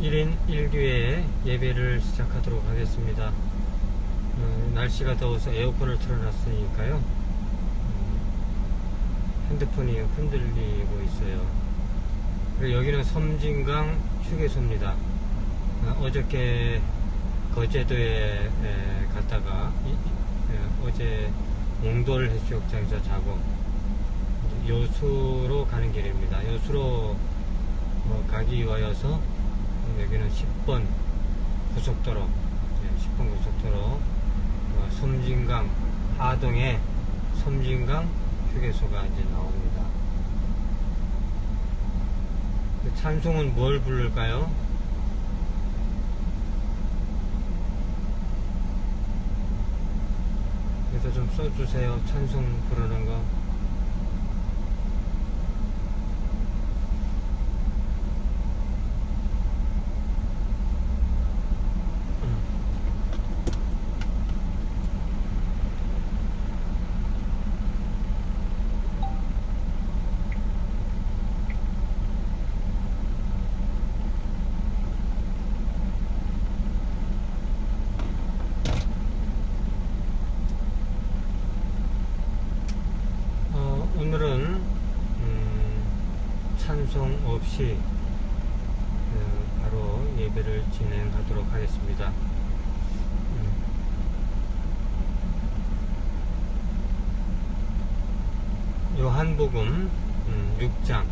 1인 1교회 예배를 시작하도록 하겠습니다. 날씨가 더워서 에어컨을 틀어놨으니까요. 핸드폰이 흔들리고 있어요. 그리고 여기는 섬진강 휴게소입니다. 어저께 거제도에 갔다가 어제 몽돌 해수욕장에서 자고 여수로 가는 길입니다. 여수로 가기 위하여서 여기는 10번 고속도로, 10번 고속도로 섬진강 하동에 섬진강 휴게소가 이제 나옵니다. 찬송은 뭘 부를까요? 그래서 좀 써주세요. 찬송 부르는 거. 오늘은 찬송 없이 바로 예배를 진행하도록 하겠습니다. 요한복음 6장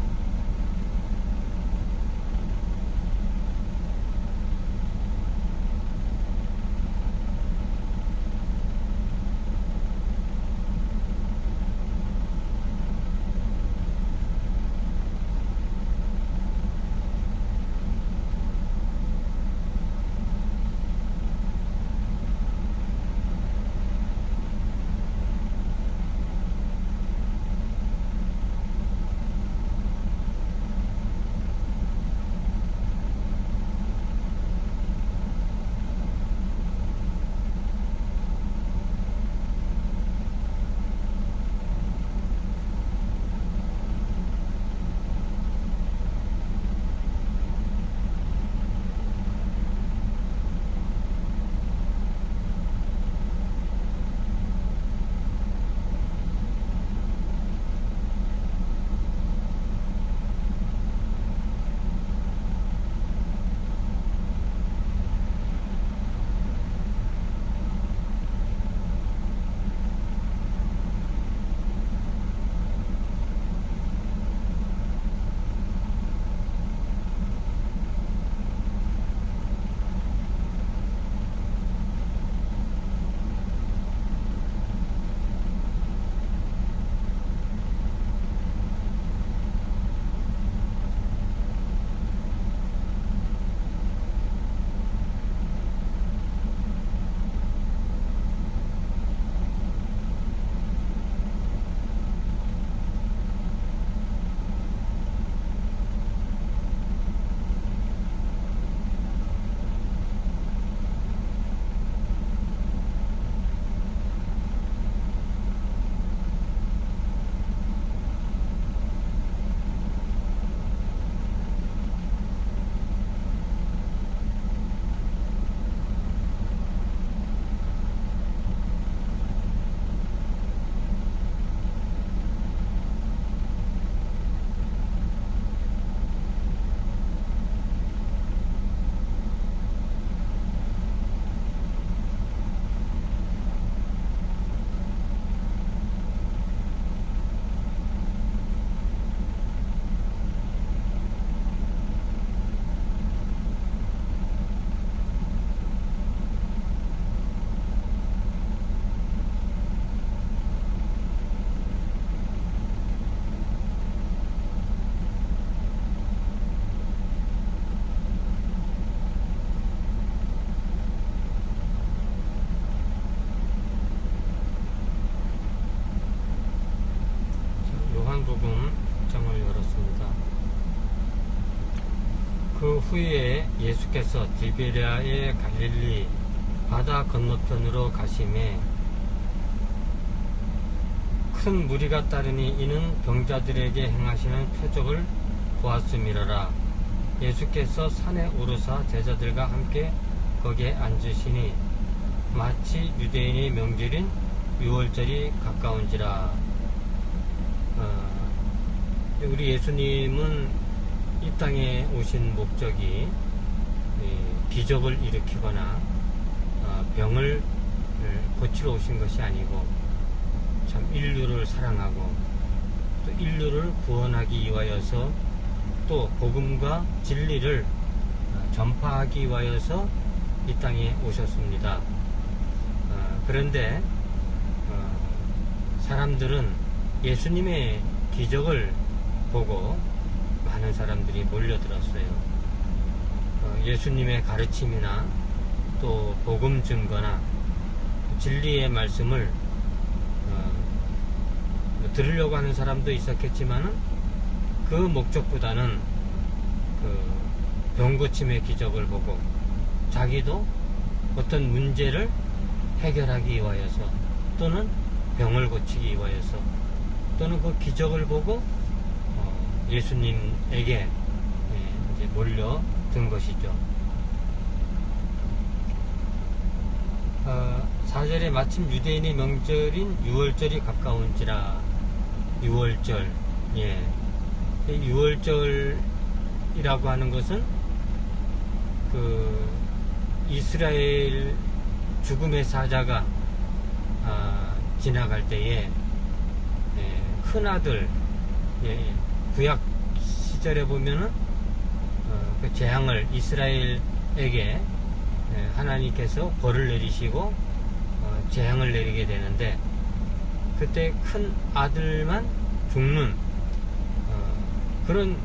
요한복음 6장을 열었습니다. 그 후에 예수께서 디베랴의 갈릴리 바다 건너편으로 가심에 큰 무리가 따르니 이는 병자들에게 행하시는 표적을 보았음이러라. 예수께서 산에 오르사 제자들과 함께 거기에 앉으시니 마치 유대인의 명절인 유월절이 가까운지라. 우리 예수님은 이 땅에 오신 목적이 기적을 일으키거나 병을 고치러 오신 것이 아니고 참 인류를 사랑하고 또 인류를 구원하기 위하여서 또 복음과 진리를 전파하기 위하여서 이 땅에 오셨습니다. 그런데 사람들은 예수님의 기적을 보고 많은 사람들이 몰려들었어요. 예수님의 가르침이나 또 복음 증거나 진리의 말씀을 들으려고 하는 사람도 있었겠지만 그 목적보다는 그 병고침의 기적을 보고 자기도 어떤 문제를 해결하기 위하여서 또는 병을 고치기 위하여서 또는 그 기적을 보고 예수님에게 이제 몰려든 것이죠. 4절에 마침 유대인의 명절인 유월절이 가까운지라. 유월절, 유월절이라고 하는 것은 그 이스라엘 죽음의 사자가 지나갈 때에 큰 아들, 구약 시절에 보면은 그 재앙을 이스라엘에게 하나님께서 벌을 내리시고 재앙을 내리게 되는데 그때 큰 아들만 죽는 그런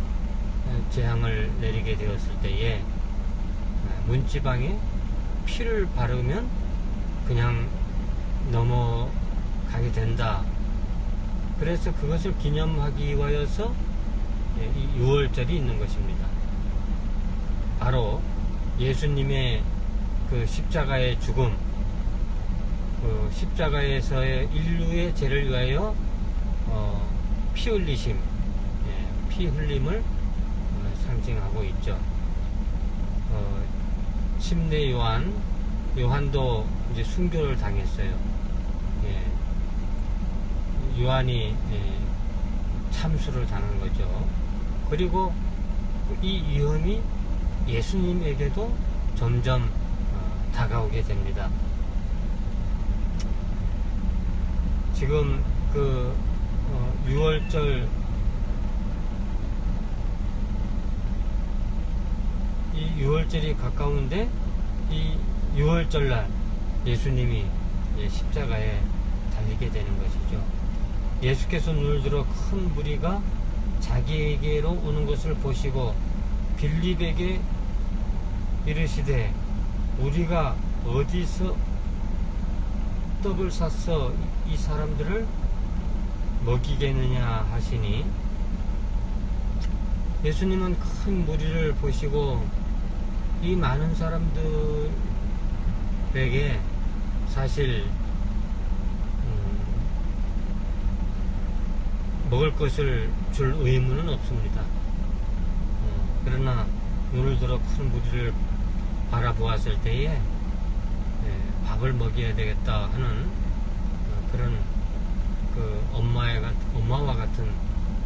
재앙을 내리게 되었을 때에 문지방에 피를 바르면 그냥 넘어가게 된다. 그래서 그것을 기념하기 위하여서 이 유월절이 있는 것입니다. 바로 예수님의 그 십자가의 죽음, 그 십자가에서의 인류의 죄를 위하여 피 흘리심, 피 흘림을 상징하고 있죠. 침례 요한도 이제 순교를 당했어요. 요한이 참수를 당한 거죠. 그리고 이 위험이 예수님에게도 점점 다가오게 됩니다. 지금 그 6월절 이 6월절이 가까운데 이 6월절날 예수님이 십자가에 달리게 되는 것이죠. 예수께서 눈을 들어 큰 무리가 자기에게로 오는 것을 보시고 빌립에게 이르시되 우리가 어디서 떡을 사서 이 사람들을 먹이겠느냐 하시니, 예수님은 큰 무리를 보시고 이 많은 사람들에게 사실 먹을 것을 줄 의무는 없습니다. 그러나 눈을 들어 큰 무리를 바라보았을 때에 밥을 먹여야 되겠다 하는 그런 그 엄마와 같은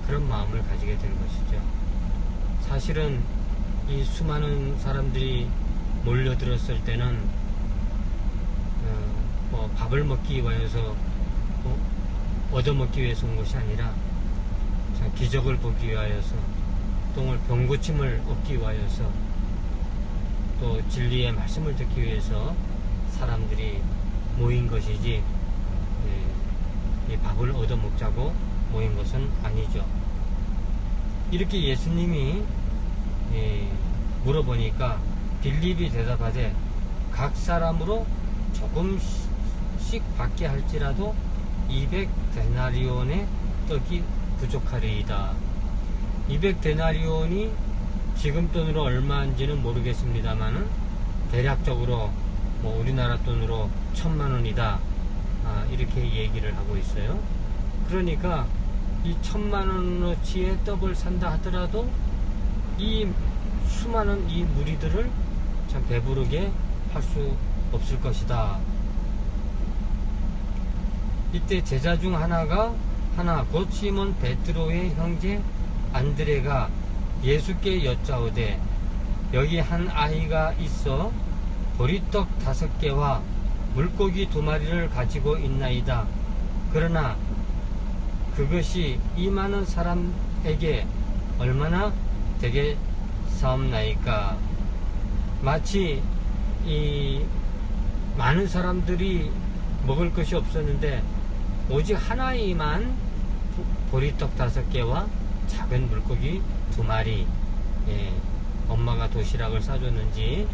그런 마음을 가지게 된 것이죠. 사실은 이 수많은 사람들이 몰려들었을 때는 밥을 먹기 위해서 얻어먹기 위해서 온 것이 아니라 기적을 보기 위하여서 또 병고침을 얻기 위하여서 또 진리의 말씀을 듣기 위해서 사람들이 모인 것이지 이 밥을 얻어먹자고 모인 것은 아니죠. 이렇게 예수님이 물어보니까 빌립이 대답하되 각 사람으로 조금씩 받게 할지라도 200데나리온의 떡이 부족하리이다. 200데나리온이 지금 돈으로 얼마인지는 모르겠습니다만은 대략적으로 우리나라 돈으로 1000만원이다 이렇게 얘기를 하고 있어요. 그러니까 이 1000만원어치의 떡을 산다 하더라도 이 수많은 이 무리들을 참 배부르게 할 수 없을 것이다. 이때 제자 중 하나 곧 시몬 베드로의 형제 안드레가 예수께 여짜오되 여기 한 아이가 있어 보리떡 5개와 물고기 2마리를 가지고 있나이다. 그러나 그것이 이 많은 사람에게 얼마나 되겠사옵나이까. 마치 이 많은 사람들이 먹을 것이 없었는데 오직 한 아이만 보리떡 5개와 작은 물고기 2마리, 엄마가 도시락을 싸줬는지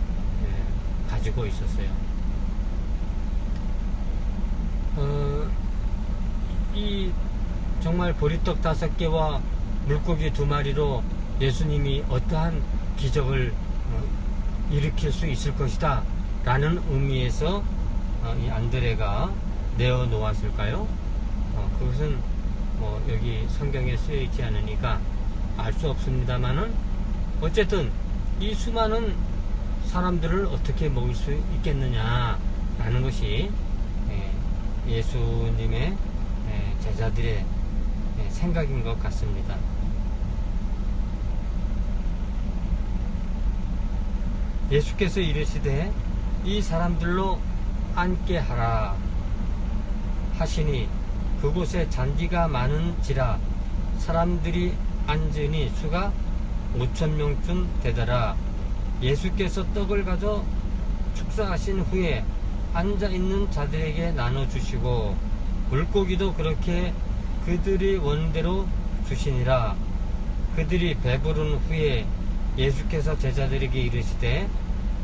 가지고 있었어요. 이 정말 보리떡 5개와 물고기 2마리로 예수님이 어떠한 기적을 일으킬 수 있을 것이다 라는 의미에서 이 안드레가 내어놓았을까요? 그것은 뭐 여기 성경에 쓰여 있지 않으니까 알 수 없습니다만은 어쨌든 이 수많은 사람들을 어떻게 먹을 수 있겠느냐 라는 것이 예수님의 제자들의 생각인 것 같습니다. 예수께서 이르시되 이 사람들로 앉게 하라 하시니 그곳에 잔디가 많은지라 사람들이 앉으니 수가 5,000명쯤 되더라. 예수께서 떡을 가져 축사하신 후에 앉아있는 자들에게 나눠주시고 물고기도 그렇게 그들이 원대로 주시니라. 그들이 배부른 후에 예수께서 제자들에게 이르시되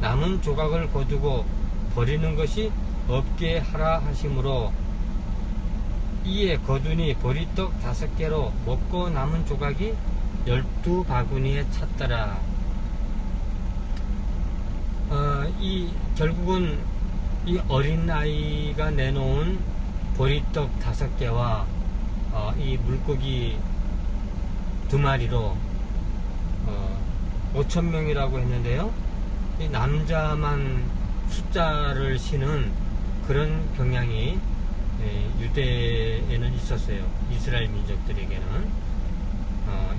남은 조각을 거두고 버리는 것이 없게 하라 하시므로 이에 거두니 보리떡 5개로 먹고 남은 조각이 12바구니에 찼더라. 결국은 이 어린 아이가 내놓은 보리떡 5개와 이 물고기 2마리로 5,000명이라고 했는데요. 이 남자만 숫자를 쉬는 그런 경향이 유대에는 있었어요. 이스라엘 민족들에게는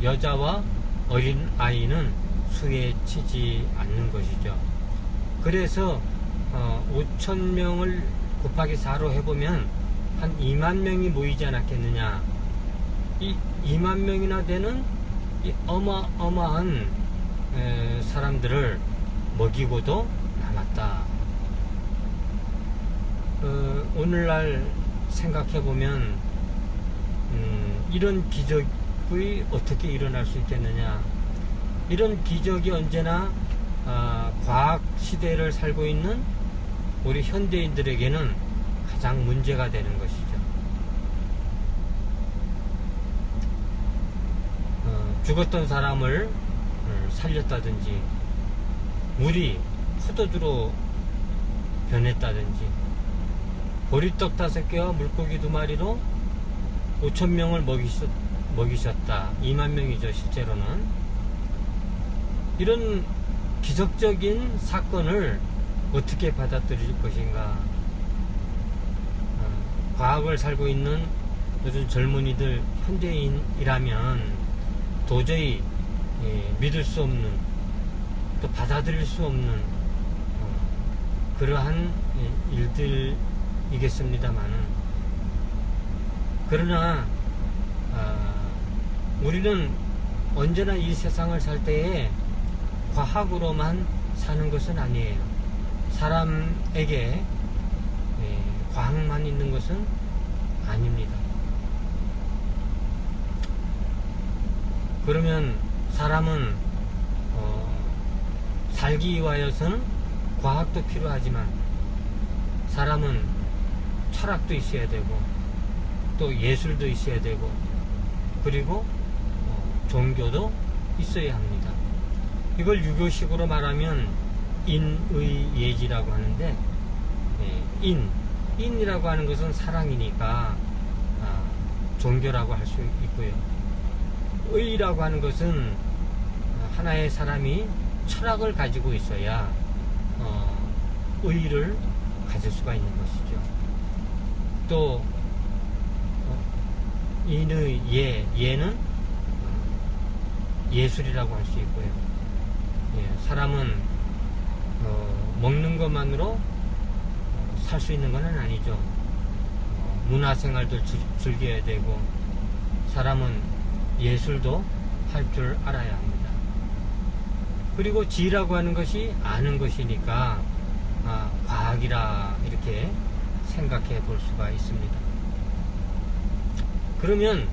여자와 어린 아이는 수에 치지 않는 것이죠. 그래서 5,000명을 곱하기 4로 해보면 한 2만 명이 모이지 않았겠느냐. 이 2만 명이나 되는 이 어마어마한 사람들을 먹이고도 남았다. 오늘날 생각해보면 이런 기적이 어떻게 일어날 수 있겠느냐. 이런 기적이 언제나 과학 시대를 살고 있는 우리 현대인들에게는 가장 문제가 되는 것이죠. 죽었던 사람을 살렸다든지 물이 포도주로 변했다든지 보리떡 5개와 물고기 2마리로 5,000명을 먹이셨다. 2만 명이죠 실제로는. 이런 기적적인 사건을 어떻게 받아들일 것인가. 과학을 살고 있는 요즘 젊은이들, 현대인이라면 도저히 믿을 수 없는, 또 받아들일 수 없는 그러한 일들이겠습니다만은, 그러나 우리는 언제나 이 세상을 살 때에 과학으로만 사는 것은 아니에요. 사람에게 과학만 있는 것은 아닙니다. 그러면 사람은 살기 위하여서는 과학도 필요하지만 사람은 철학도 있어야 되고 또 예술도 있어야 되고 그리고 종교도 있어야 합니다. 이걸 유교식으로 말하면 인의예지라고 하는데, 인이라고 하는 것은 사랑이니까 종교라고 할 수 있고요. 의라고 하는 것은 하나의 사람이 철학을 가지고 있어야 의의를 가질 수가 있는 것이죠. 또 인의 예는 예술이라고 할 수 있고요. 사람은 먹는 것만으로 살 수 있는 건 아니죠. 문화생활도 즐겨야 되고, 사람은 예술도 할 줄 알아야 합니다. 그리고 지라고 하는 것이 아는 것이니까 과학이라 이렇게 생각해 볼 수가 있습니다. 그러면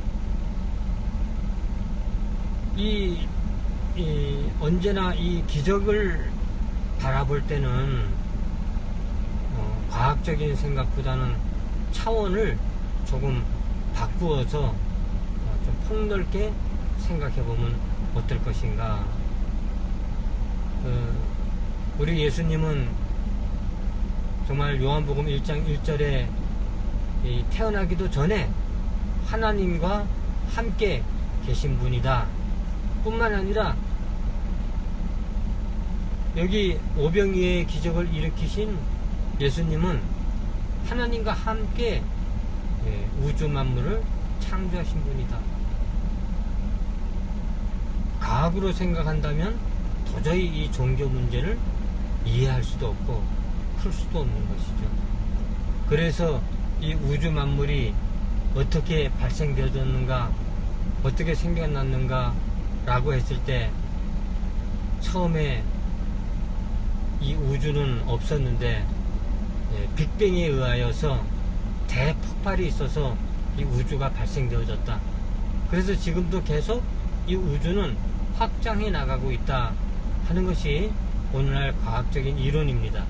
언제나 이 기적을 바라볼 때는 과학적인 생각보다는 차원을 조금 바꾸어서 좀 폭넓게 생각해 보면 어떨 것인가. 우리 예수님은 정말 요한복음 1장 1절에 태어나기도 전에 하나님과 함께 계신 분이다 뿐만 아니라 여기 오병이의 기적을 일으키신 예수님은 하나님과 함께 우주 만물을 창조하신 분이다. 과학으로 생각한다면 도저히 이 종교 문제를 이해할 수도 없고 풀 수도 없는 것이죠. 그래서 이 우주 만물이 어떻게 발생되었는가, 어떻게 생겨났는가 라고 했을 때 처음에 이 우주는 없었는데 빅뱅에 의하여서 대폭발이 있어서 이 우주가 발생되어졌다. 그래서 지금도 계속 이 우주는 확장해 나가고 있다 하는 것이 오늘날 과학적인 이론입니다.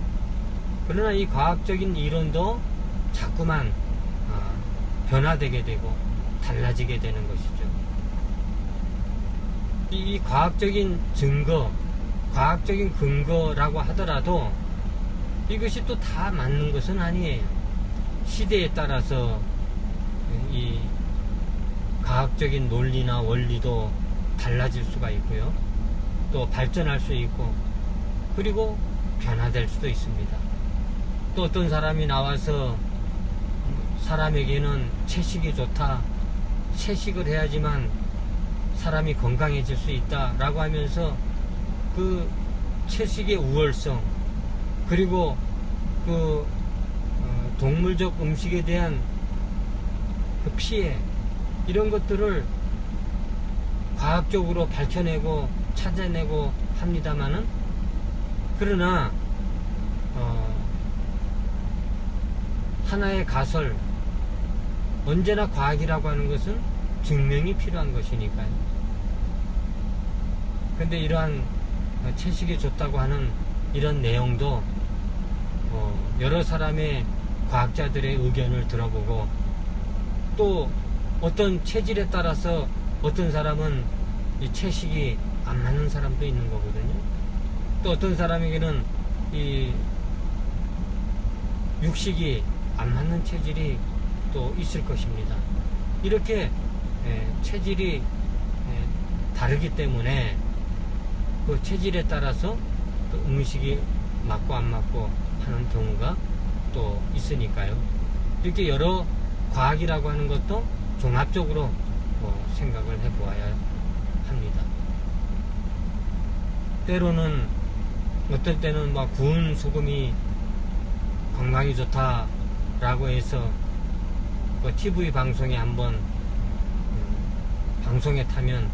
그러나 이 과학적인 이론도 자꾸만 변화되게 되고 달라지게 되는 것이죠. 이 과학적인 증거, 과학적인 근거라고 하더라도 이것이 또 다 맞는 것은 아니에요. 시대에 따라서 이 과학적인 논리나 원리도 달라질 수가 있고요. 또 발전할 수 있고, 그리고 변화될 수도 있습니다. 또 어떤 사람이 나와서 사람에게는 채식이 좋다, 채식을 해야지만 사람이 건강해질 수 있다 라고 하면서 그 채식의 우월성, 그리고 그 동물적 음식에 대한 그 피해, 이런 것들을 과학적으로 밝혀내고 찾아내고 합니다마는, 그러나 하나의 가설, 언제나 과학이라고 하는 것은 증명이 필요한 것이니까요. 근데 이러한 채식이 좋다고 하는 이런 내용도 여러 사람의 과학자들의 의견을 들어보고, 또 어떤 체질에 따라서 어떤 사람은 이 채식이 안 맞는 사람도 있는 거거든요. 또 어떤 사람에게는 이 육식이 안 맞는 체질이 또 있을 것입니다. 이렇게 체질이 다르기 때문에 그 체질에 따라서 그 음식이 맞고 안 맞고 하는 경우가 또 있으니까요. 이렇게 여러 과학이라고 하는 것도 종합적으로 생각을 해보아야 합니다. 때로는 어떨 때는 막 구운 소금이 건강이 좋다라고 해서 그 TV 방송에 한번 방송에 타면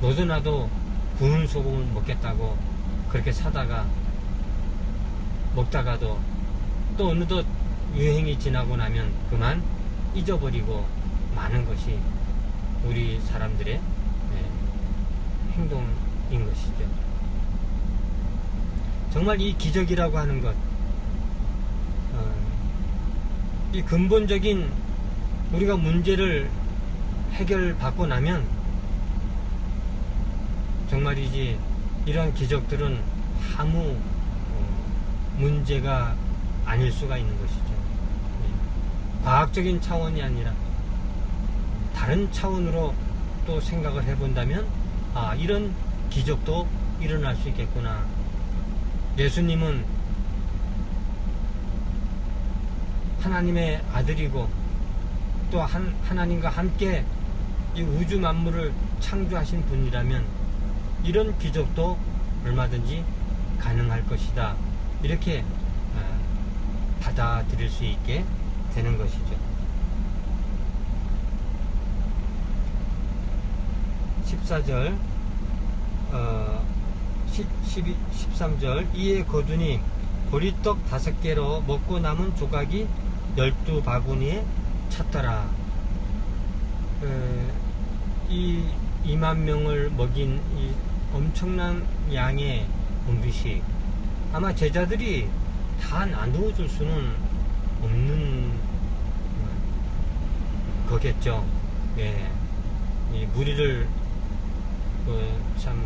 너도 나도 구운 소금을 먹겠다고 그렇게 사다가 먹다가도 또 어느덧 유행이 지나고 나면 그만 잊어버리고 마는 것이 우리 사람들의 행동인 것이죠. 정말 이 기적이라고 하는 것, 이 근본적인 우리가 문제를 해결받고 나면 정말이지 이러한 기적들은 아무 문제가 아닐 수가 있는 것이죠. 과학적인 차원이 아니라 다른 차원으로 또 생각을 해본다면 이런 기적도 일어날 수 있겠구나. 예수님은 하나님의 아들이고 또 하나님과 함께 이 우주 만물을 창조하신 분이라면 이런 기적도 얼마든지 가능할 것이다. 이렇게 받아들일 수 있게 되는 것이죠. 14절 13절 이에 거두니 보리떡 5개로 먹고 남은 조각이 12바구니에 찼더라. 이 2만 명을 먹인 이 엄청난 양의 음식, 아마 제자들이 다 나누어 줄 수는 없는 거겠죠. 예. 이 무리를 참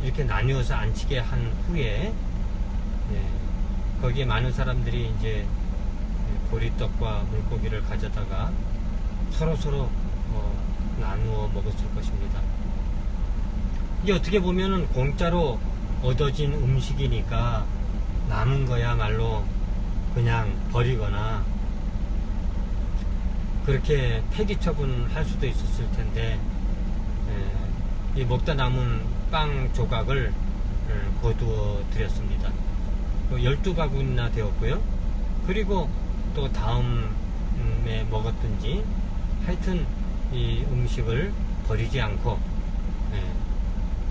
이렇게 나뉘어서 앉히게 한 후에 거기에 많은 사람들이 이제 보리떡과 물고기를 가져다가 서로 나누어 먹었을 것입니다. 이게 어떻게 보면은 공짜로 얻어진 음식이니까 남은 거야말로 그냥 버리거나 그렇게 폐기 처분할 수도 있었을 텐데, 이 먹다 남은 빵 조각을 거두어 드렸습니다. 12바구니나 되었고요. 그리고 또 다음에 먹었든지 하여튼 이 음식을 버리지 않고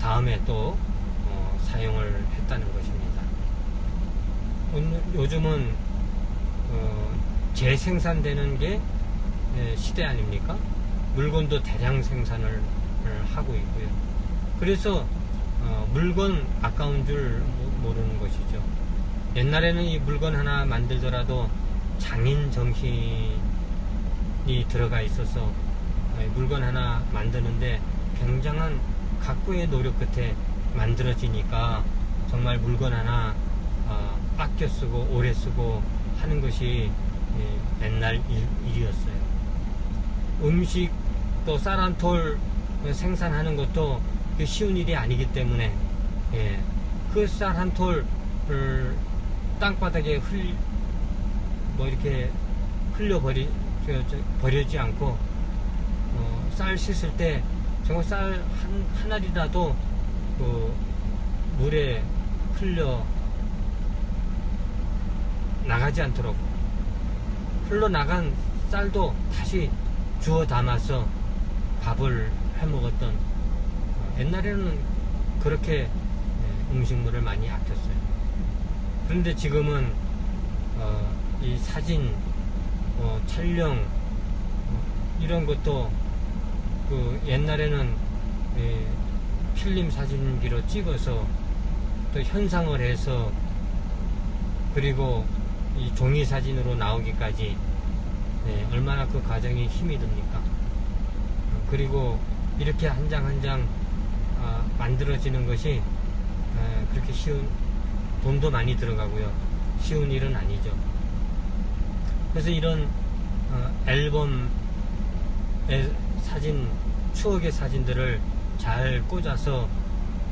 다음에 또 사용을 했다는 것입니다. 요즘은 재생산되는 게 시대 아닙니까? 물건도 대량 생산을 하고 있고요. 그래서 물건 아까운 줄 모르는 것이죠. 옛날에는 이 물건 하나 만들더라도 장인 정신이 들어가 있어서 물건 하나 만드는데 굉장한 각고의 노력 끝에 만들어지니까 정말 물건 하나 아껴 쓰고 오래 쓰고 하는 것이 옛날 일이었어요. 음식 또 쌀 한 톨 생산하는 것도 쉬운 일이 아니기 때문에 그 쌀 한 톨을 땅바닥에 이렇게 버리지 않고 쌀 씻을 때 정말 쌀 한 알이라도 그 물에 흘러 나가지 않도록 흘러나간 쌀도 다시 주워 담아서 밥을 해 먹었던, 옛날에는 그렇게 음식물을 많이 아꼈어요. 그런데 지금은 이 사진 촬영 이런 것도 그 옛날에는 필름 사진기로 찍어서 또 현상을 해서 그리고 이 종이 사진으로 나오기까지 얼마나 그 과정이 힘이 듭니까? 그리고 이렇게 한 장 한 장 만들어지는 것이 그렇게 돈도 많이 들어가고요. 쉬운 일은 아니죠. 그래서 이런 앨범의 사진, 추억의 사진들을 잘 꽂아서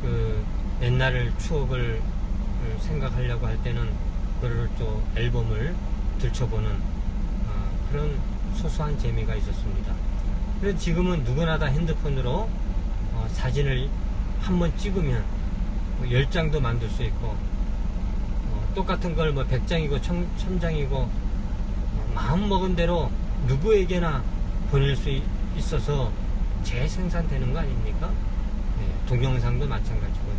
그 옛날 추억을 생각하려고 할 때는 그걸 또 앨범을 들춰보는 그런 소소한 재미가 있었습니다. 그래서 지금은 누구나 다 핸드폰으로 사진을 한번 찍으면 10장도 만들 수 있고 똑같은 걸 100장이고 1000장이고 마음먹은 대로 누구에게나 보낼 수 있어서 재생산되는 거 아닙니까? 동영상도 마찬가지고요.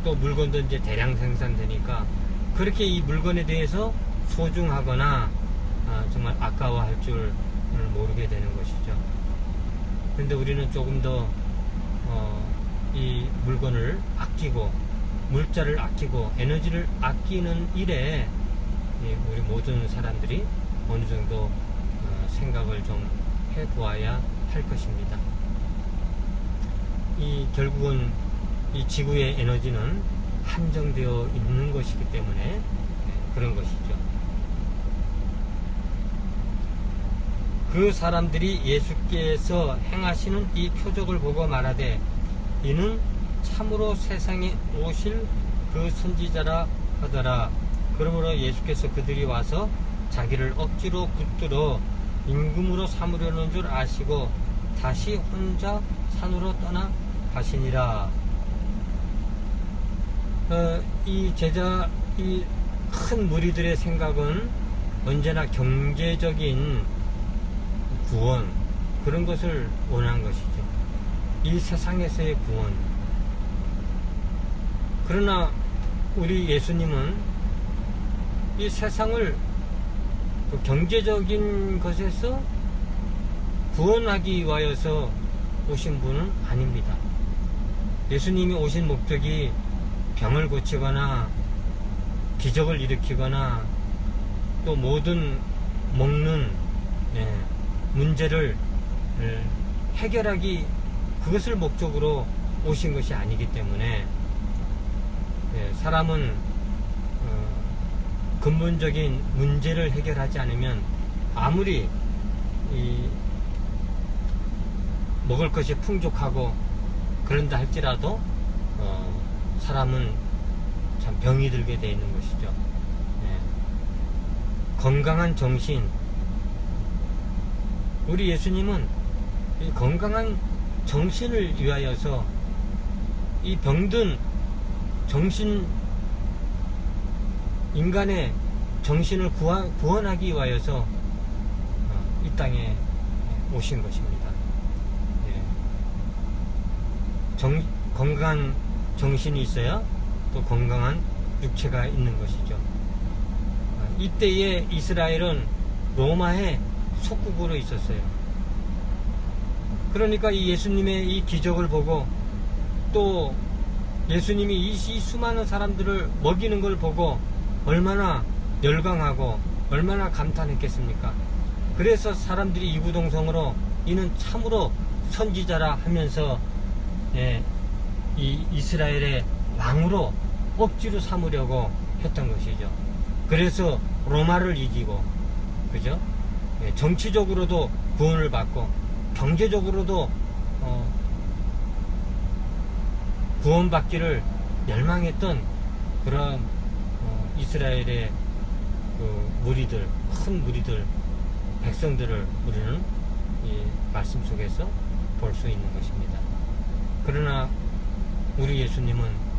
또 물건도 이제 대량 생산되니까 그렇게 이 물건에 대해서 소중하거나 정말 아까워할 줄 모르게 되는 것이죠. 그런데 우리는 조금 더 이 물건을 아끼고 물자를 아끼고 에너지를 아끼는 일에 우리 모든 사람들이 어느 정도 생각을 좀 해보아야 할 것입니다. 결국은 이 지구의 에너지는 한정되어 있는 것이기 때문에 그런 것이죠. 그 사람들이 예수께서 행하시는 이 표적을 보고 말하되 이는 참으로 세상에 오실 그 선지자라 하더라. 그러므로 예수께서 그들이 와서 자기를 억지로 붙들어 임금으로 삼으려는 줄 아시고 다시 혼자 산으로 떠나 가시니라. 이 큰 무리들의 생각은 언제나 경제적인 구원, 그런 것을 원한 것이죠. 이 세상에서의 구원. 그러나 우리 예수님은 이 세상을 그 경제적인 것에서 구원하기 위하여서 오신 분은 아닙니다. 예수님이 오신 목적이 병을 고치거나 기적을 일으키거나 또 모든 먹는 문제를 해결하기, 그것을 목적으로 오신 것이 아니기 때문에 사람은 근본적인 문제를 해결하지 않으면 아무리 먹을 것이 풍족하고 그런다 할지라도 사람은 참 병이 들게 되어 있는 것이죠. 건강한 정신. 우리 예수님은 이 건강한 정신을 위하여서 이 병든 정신, 인간의 정신을 구원하기 위하여서 이 땅에 오신 것입니다. 건강한 정신이 있어야 또 건강한 육체가 있는 것이죠. 이때에 이스라엘은 로마의 속국으로 있었어요. 그러니까 이 예수님의 이 기적을 보고 또 예수님이 이 수많은 사람들을 먹이는 걸 보고 얼마나 열광하고 얼마나 감탄했겠습니까? 그래서 사람들이 이구동성으로 이는 참으로 선지자라 하면서 이 이스라엘의 왕으로 억지로 삼으려고 했던 것이죠. 그래서 로마를 이기고, 그죠? 정치적으로도 구원을 받고 경제적으로도 구원받기를 열망했던 그런 이스라엘의 그 무리들, 큰 무리들, 백성들을 우리는 이 말씀 속에서 볼 수 있는 것입니다. 그러나 우리 예수님은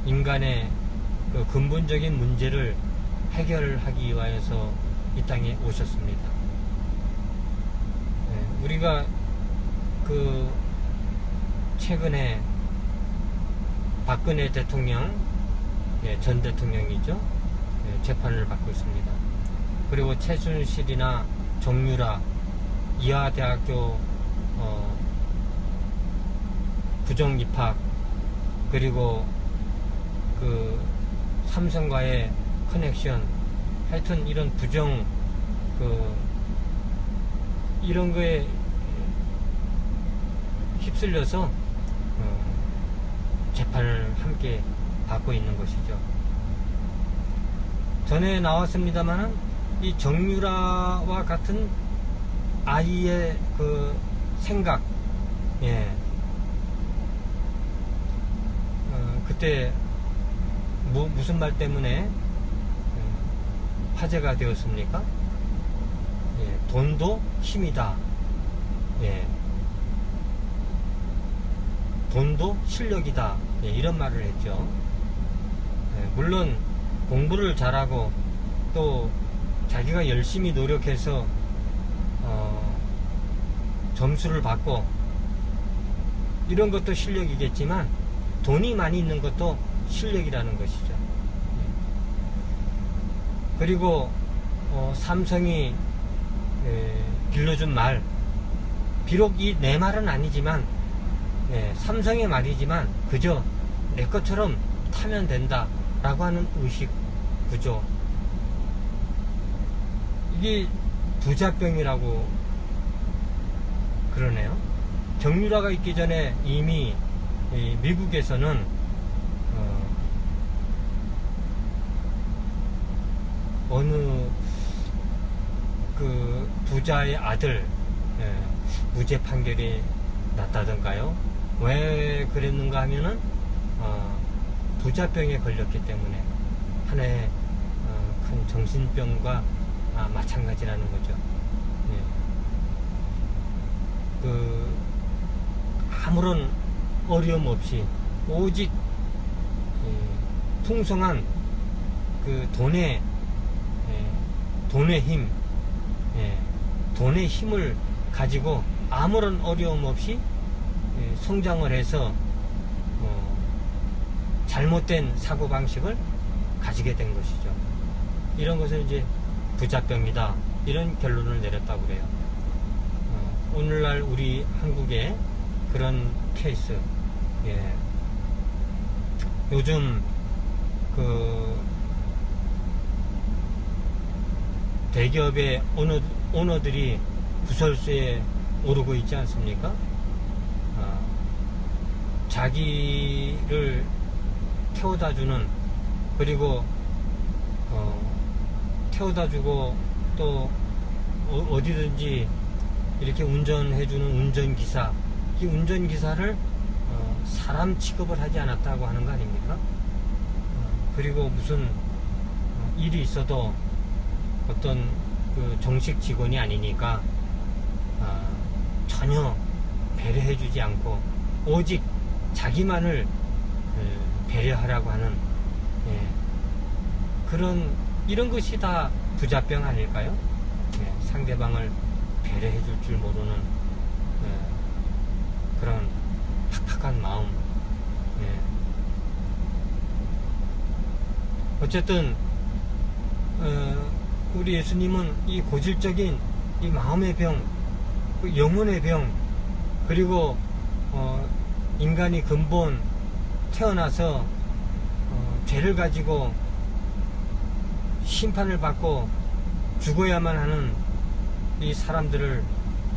인간의 그 근본적인 문제를 해결하기 위하여서 이 땅에 오셨습니다. 우리가 그 최근에 박근혜 대통령, 전 대통령이죠, 재판을 받고 있습니다. 그리고 최순실이나 정유라, 이화대학교 부정 입학, 그리고 그 삼성과의 커넥션, 하여튼 이런 부정 이런 거에 휩쓸려서 재판을 함께 받고 있는 것이죠. 전에 나왔습니다만은 이 정유라와 같은 아이의 그 생각, 그때 무슨 말 때문에 화제가 되었습니까? 돈도 힘이다. 돈도 실력이다. 이런 말을 했죠. 물론 공부를 잘하고 또 자기가 열심히 노력해서 점수를 받고 이런 것도 실력이겠지만 돈이 많이 있는 것도 실력이라는 것이죠. 그리고 삼성이 길러준 말, 비록 이 내 말은 아니지만 삼성의 말이지만 그저 내 것처럼 타면 된다 라고 하는 의식 구조, 이게 부자병이라고 그러네요. 정유라가 있기 전에 이미 미국에서는 어느 그 부자의 아들 무죄 판결이 났다던가요. 왜 그랬는가 하면은 부자병에 걸렸기 때문에 하나의 큰 정신병과 마찬가지라는 거죠. 예. 아무런 어려움 없이 오직 풍성한 돈의 힘, 돈의 힘을 가지고 아무런 어려움 없이 성장을 해서 잘못된 사고방식을 가지게 된 것이죠. 이런 것을 이제 부자병이다, 이런 결론을 내렸다고 그래요. 오늘날 우리 한국의 그런 케이스, 요즘 대기업의 오너들이 구설수에 오르고 있지 않습니까? 자기를 태워다주는, 그리고 태워다주고 또 어디든지 이렇게 운전해주는 운전기사, 이 운전기사를 사람 취급을 하지 않았다고 하는 거 아닙니까? 그리고 무슨 일이 있어도 어떤 정식 직원이 아니니까 전혀 배려해주지 않고 오직 자기만을 배려하라고 하는, 이런 것이 다 부자병 아닐까요? 상대방을 배려해줄 줄 모르는 그런 팍팍한 마음. 어쨌든 우리 예수님은 이 고질적인 이 마음의 병, 영혼의 병, 그리고 인간이 근본 태어나서 죄를 가지고 심판을 받고 죽어야만 하는 이 사람들을,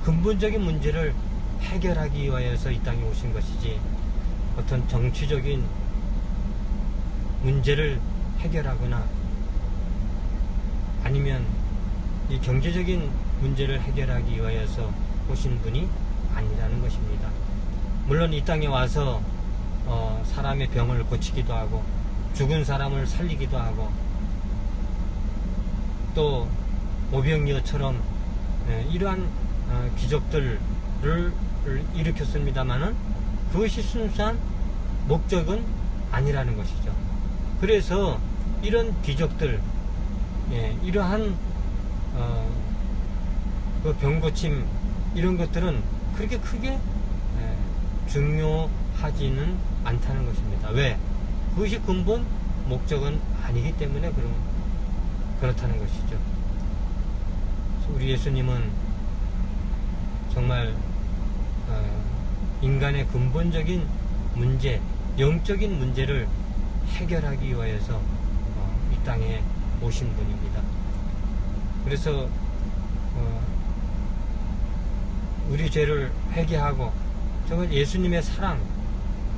근본적인 문제를 해결하기 위하여서 이 땅에 오신 것이지, 어떤 정치적인 문제를 해결하거나 아니면 이 경제적인 문제를 해결하기 위하여서 오신 분이 아니라는 것입니다. 물론 이 땅에 와서 사람의 병을 고치기도 하고 죽은 사람을 살리기도 하고 또 오병이어처럼 이러한 기적들을 일으켰습니다마는 그것이 순수한 목적은 아니라는 것이죠. 그래서 이런 기적들, 이러한 그 병고침, 이런 것들은 그렇게 크게 중요하지는 않다는 것입니다. 왜? 그것이 근본 목적은 아니기 때문에 그렇다는 것이죠. 우리 예수님은 정말 인간의 근본적인 문제, 영적인 문제를 해결하기 위해서 이 땅에 오신 분입니다. 그래서 우리 죄를 회개하고 정말 예수님의 사랑,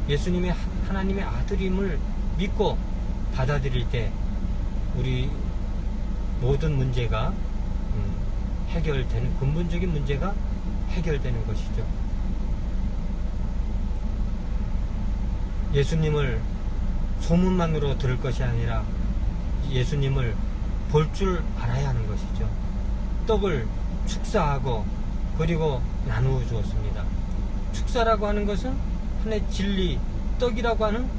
예수님의 하나님의 아들임을 믿고 받아들일 때 우리 모든 문제가 해결되는, 근본적인 문제가 해결되는 것이죠. 예수님을 소문만으로 들을 것이 아니라 예수님을 볼 줄 알아야 하는 것이죠. 떡을 축사하고 그리고 나누어 주었습니다. 축사라고 하는 것은 하나의 진리, 떡이라고 하는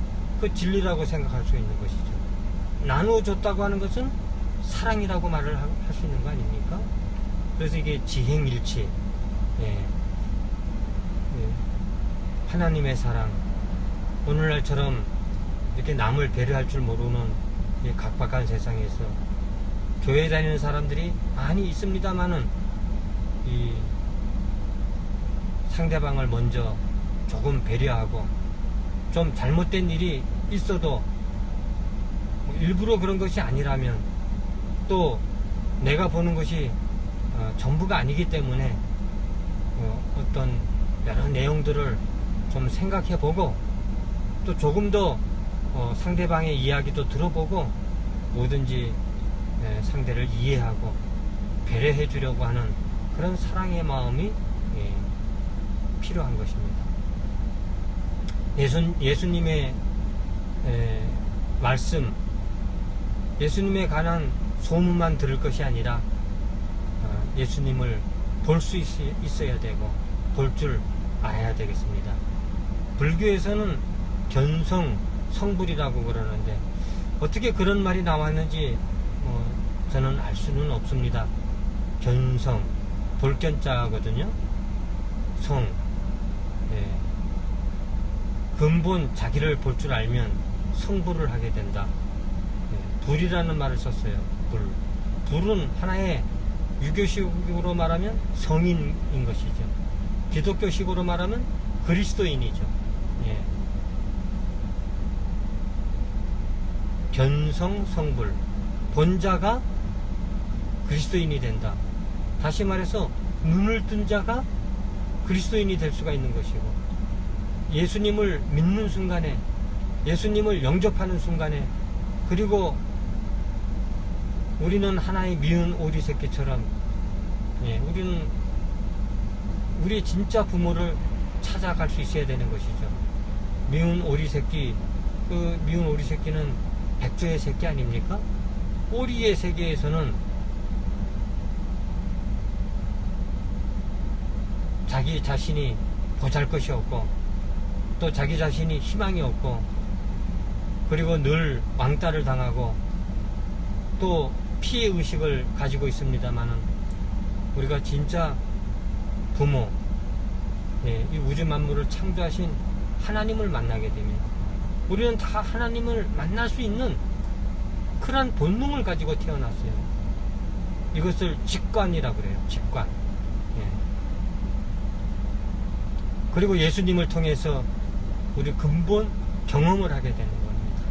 그 진리라고 생각할 수 있는 것이죠. 나누어 줬다고 하는 것은 사랑이라고 말을 할 수 있는 거 아닙니까? 그래서 이게 지행일치, 하나님의 사랑, 오늘날처럼 이렇게 남을 배려할 줄 모르는 이 각박한 세상에서 교회 다니는 사람들이 많이 있습니다만은 이 상대방을 먼저 조금 배려하고, 좀 잘못된 일이 있어도 일부러 그런 것이 아니라면, 또 내가 보는 것이 전부가 아니기 때문에 어떤 여러 내용들을 좀 생각해 보고, 또 조금 더 상대방의 이야기도 들어보고 뭐든지 상대를 이해하고 배려해 주려고 하는 그런 사랑의 마음이 필요한 것입니다. 예수님의 말씀, 예수님에 관한 소문만 들을 것이 아니라 예수님을 볼 수 있어야 되고 볼 줄 알아야 되겠습니다. 불교에서는 견성 성불이라고 그러는데 어떻게 그런 말이 나왔는지 저는 알 수는 없습니다. 견성, 볼견자거든요. 성, 근본 자기를 볼 줄 알면 성불을 하게 된다. 불이라는 말을 썼어요. 불은 하나의 유교식으로 말하면 성인인 것이죠. 기독교식으로 말하면 그리스도인이죠. 견성 성불, 본자가 그리스도인이 된다. 다시 말해서 눈을 뜬 자가 그리스도인이 될 수가 있는 것이고, 예수님을 믿는 순간에, 예수님을 영접하는 순간에, 그리고 우리는 하나의 미운 오리 새끼처럼 우리는 우리 진짜 부모를 찾아갈 수 있어야 되는 것이죠. 미운 오리 새끼, 그 미운 오리 새끼는 백조의 새끼 아닙니까? 오리의 세계에서는 자기 자신이 보잘것이 없고 또 자기 자신이 희망이 없고 그리고 늘 왕따를 당하고 또 피해의식을 가지고 있습니다만은 우리가 진짜 부모, 이 우주 만물을 창조하신 하나님을 만나게 되면 우리는 다 하나님을 만날 수 있는 그런 본능을 가지고 태어났어요. 이것을 직관이라고 그래요. 직관. 그리고 예수님을 통해서 우리 근본 경험을 하게 되는 겁니다.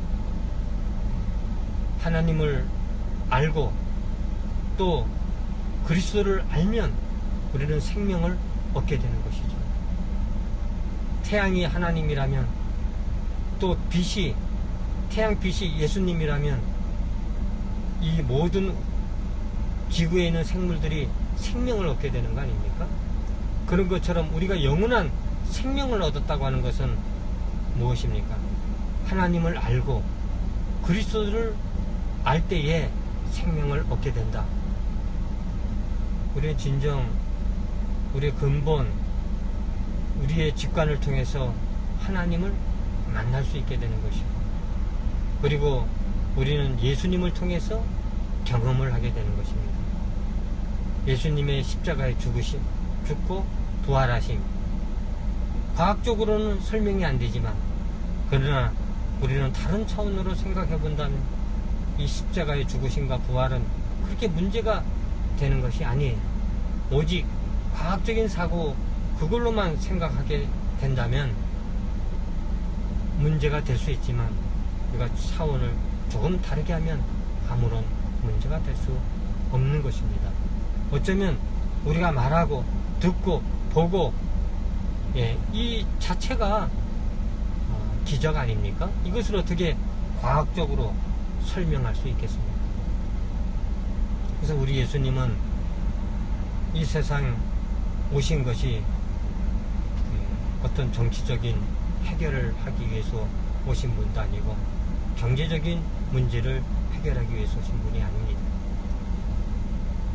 하나님을 알고 또 그리스도를 알면 우리는 생명을 얻게 되는 것이죠. 태양이 하나님이라면 또 빛이, 태양빛이 예수님이라면 이 모든 지구에 있는 생물들이 생명을 얻게 되는 거 아닙니까? 그런 것처럼 우리가 영원한 생명을 얻었다고 하는 것은 무엇입니까? 하나님을 알고 그리스도를 알 때에 생명을 얻게 된다. 우리는 진정 우리의 근본, 우리의 직관을 통해서 하나님을 만날 수 있게 되는 것이고, 그리고 우리는 예수님을 통해서 경험을 하게 되는 것입니다. 예수님의 십자가의 죽으심, 죽고 부활하심, 과학적으로는 설명이 안 되지만 그러나 우리는 다른 차원으로 생각해 본다면 이 십자가의 죽으심과 부활은 그렇게 문제가 되는 것이 아니에요. 오직 과학적인 사고 그걸로만 생각하게 된다면 문제가 될 수 있지만 우리가 차원을 조금 다르게 하면 아무런 문제가 될 수 없는 것입니다. 어쩌면 우리가 말하고 듣고 보고 이 자체가 기적 아닙니까? 이것을 어떻게 과학적으로 설명할 수 있겠습니까? 그래서 우리 예수님은 이 세상 오신 것이 어떤 정치적인 해결을 하기 위해서 오신 분도 아니고 경제적인 문제를 해결하기 위해서 오신 분이 아닙니다.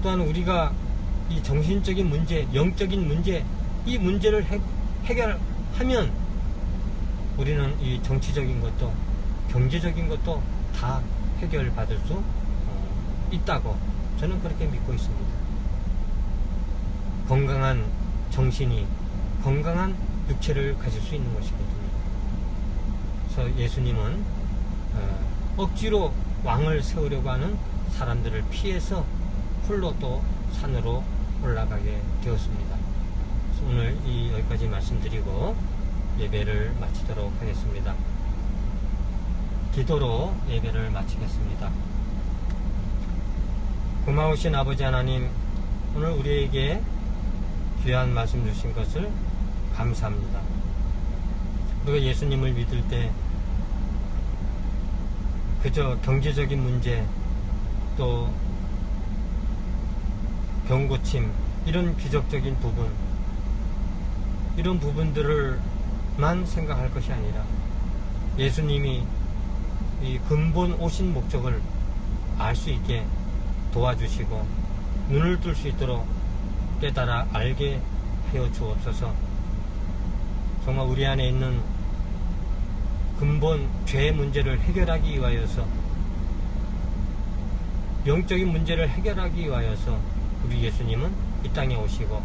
또한 우리가 이 정신적인 문제, 영적인 문제, 이 문제를 해결하면 우리는 이 정치적인 것도 경제적인 것도 다 해결받을 수 있다고 저는 그렇게 믿고 있습니다. 건강한 정신이 건강한 육체를 가질 수 있는 것이거든요. 그래서 예수님은 억지로 왕을 세우려고 하는 사람들을 피해서 홀로 또 산으로 올라가게 되었습니다. 그래서 오늘 여기까지 말씀드리고 예배를 마치도록 하겠습니다. 기도로 예배를 마치겠습니다. 고마우신 아버지 하나님, 오늘 우리에게 귀한 말씀 주신 것을 감사합니다. 우리가 예수님을 믿을 때 그저 경제적인 문제 또 병고침 이런 기적적인 부분, 이런 부분들을 것만 생각할 것이 아니라 예수님이 이 근본 오신 목적을 알 수 있게 도와주시고 눈을 뜰 수 있도록 깨달아 알게 하여 주옵소서. 정말 우리 안에 있는 근본 죄의 문제를 해결하기 위하여서, 영적인 문제를 해결하기 위하여서 우리 예수님은 이 땅에 오시고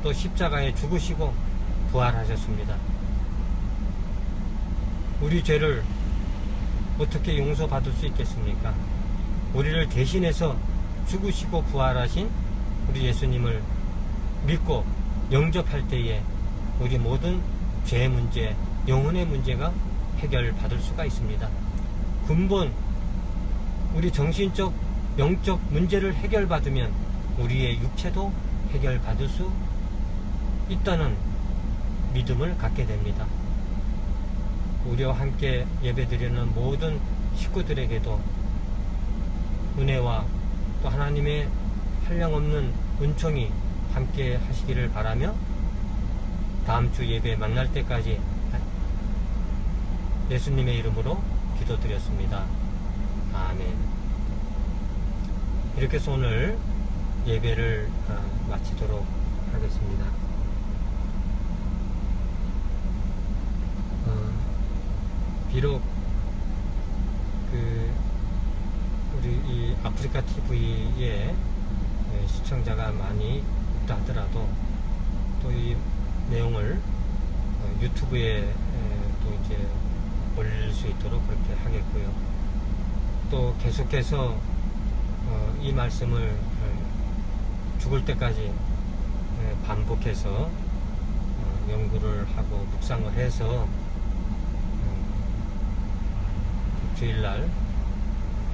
또 십자가에 죽으시고 부활하셨습니다. 우리 죄를 어떻게 용서받을 수 있겠습니까? 우리를 대신해서 죽으시고 부활하신 우리 예수님을 믿고 영접할 때에 우리 모든 죄의 문제, 영혼의 문제가 해결받을 수가 있습니다. 근본 우리 정신적, 영적 문제를 해결받으면 우리의 육체도 해결받을 수 있다는 믿음을 갖게 됩니다. 우리와 함께 예배드리는 모든 식구들에게도 은혜와 또 하나님의 한량없는 은총이 함께 하시기를 바라며 다음 주 예배 만날 때까지 예수님의 이름으로 기도드렸습니다. 아멘. 이렇게 해서 오늘 예배를 마치도록 하겠습니다. 비록 우리 이 아프리카 TV에 시청자가 많이 있다 하더라도 또 이 내용을 유튜브에 또 이제 올릴 수 있도록 그렇게 하겠고요. 또 계속해서 이 말씀을 죽을 때까지 반복해서 연구를 하고 묵상을 해서 주일날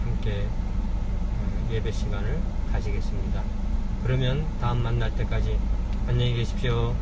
함께 예배 시간을 가지겠습니다. 그러면 다음 만날 때까지 안녕히 계십시오.